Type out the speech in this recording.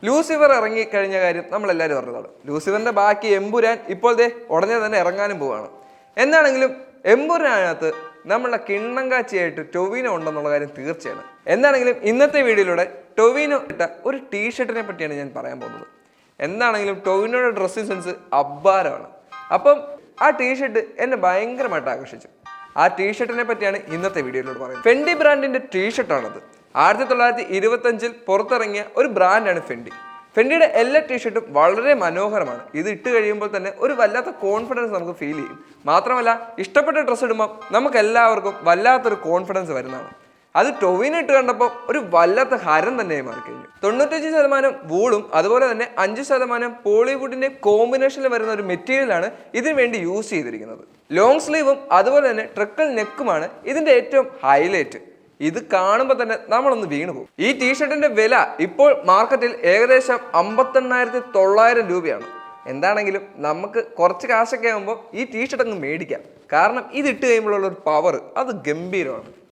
Lucifer ഇറങ്ങിക്കഴിഞ്ഞ കാര്യം നമ്മളെല്ലാവരും അറിഞ്ഞതാണ്. ലൂസിഫറിന്റെ ബാക്കി എമ്പുരാൻ ഇപ്പോൾ ഉടനെ തന്നെ ഇറങ്ങാനും പോവാണ്. എന്താണെങ്കിലും എമ്പുരാനകത്ത് നമ്മളുടെ കിണ്ണം കാച്ചിയായിട്ട് ടൊവിനോ ഉണ്ടെന്നുള്ള കാര്യം തീർച്ചയാണ്. എന്താണെങ്കിലും ഇന്നത്തെ വീഡിയോയിലൂടെ ടൊവിനോ ഇട്ട ഒരു ടീഷർട്ടിനെ പറ്റിയാണ് ഞാൻ പറയാൻ പോകുന്നത്. എന്താണെങ്കിലും ടൊവിനോയുടെ ഡ്രസ്സിംഗ് സെൻസ് അപാരമാണ്. അപ്പം ആ ടീഷർട്ട് എന്നെ ഭയങ്കരമായിട്ട് ആകർഷിച്ചു. ആ ടീഷർട്ടിനെ പറ്റിയാണ് ഇന്നത്തെ വീഡിയോയിലൂടെ പറയുന്നത്. ഫെൻഡി ബ്രാൻഡിന്റെ ടീഷർട്ടാണത്. 1925 പുറത്തിറങ്ങിയ ഒരു ബ്രാൻഡാണ് ഫെൻഡി. ഫെൻഡിയുടെ എല്ലാ ടീഷർട്ടും വളരെ മനോഹരമാണ്. ഇത് ഇട്ട് കഴിയുമ്പോൾ തന്നെ ഒരു വല്ലാത്ത കോൺഫിഡൻസ് നമുക്ക് ഫീൽ ചെയ്യും. മാത്രമല്ല ഇഷ്ടപ്പെട്ട ഡ്രസ്സ് ഇടുമ്പോൾ നമുക്ക് എല്ലാവർക്കും വല്ലാത്തൊരു കോൺഫിഡൻസ് വരുന്നതാണ്. അത് ടൊവിനോ ഇട്ട് കണ്ടപ്പോൾ ഒരു വല്ലാത്ത ഹരം തന്നെയായി മാറിക്കഴിഞ്ഞു. 95% വൂളും അതുപോലെ തന്നെ 5% പോളിവുഡിന്റെ കോമ്പിനേഷനിൽ വരുന്ന ഒരു മെറ്റീരിയലാണ് ഇതിനു വേണ്ടി യൂസ് ചെയ്തിരിക്കുന്നത്. ലോങ് സ്ലീവും അതുപോലെ തന്നെ ട്രിക്കിൾ നെക്കുമാണ് ഇതിന്റെ ഏറ്റവും ഹൈലൈറ്റ്. ഇത് കാണുമ്പോൾ തന്നെ നമ്മളൊന്ന് വീണു പോകും. ഈ ടീഷർട്ടിന്റെ വില ഇപ്പോൾ മാർക്കറ്റിൽ ഏകദേശം 58,900 രൂപയാണ്. എന്താണെങ്കിലും നമുക്ക് കുറച്ച് കാശൊക്കെ ആകുമ്പോൾ ഈ ടീഷർട്ട് അങ്ങ് മേടിക്കാം. കാരണം ഇത് ഇട്ട് കഴിയുമ്പോഴുള്ള ഒരു പവർ അത് ഗംഭീരമാണ്.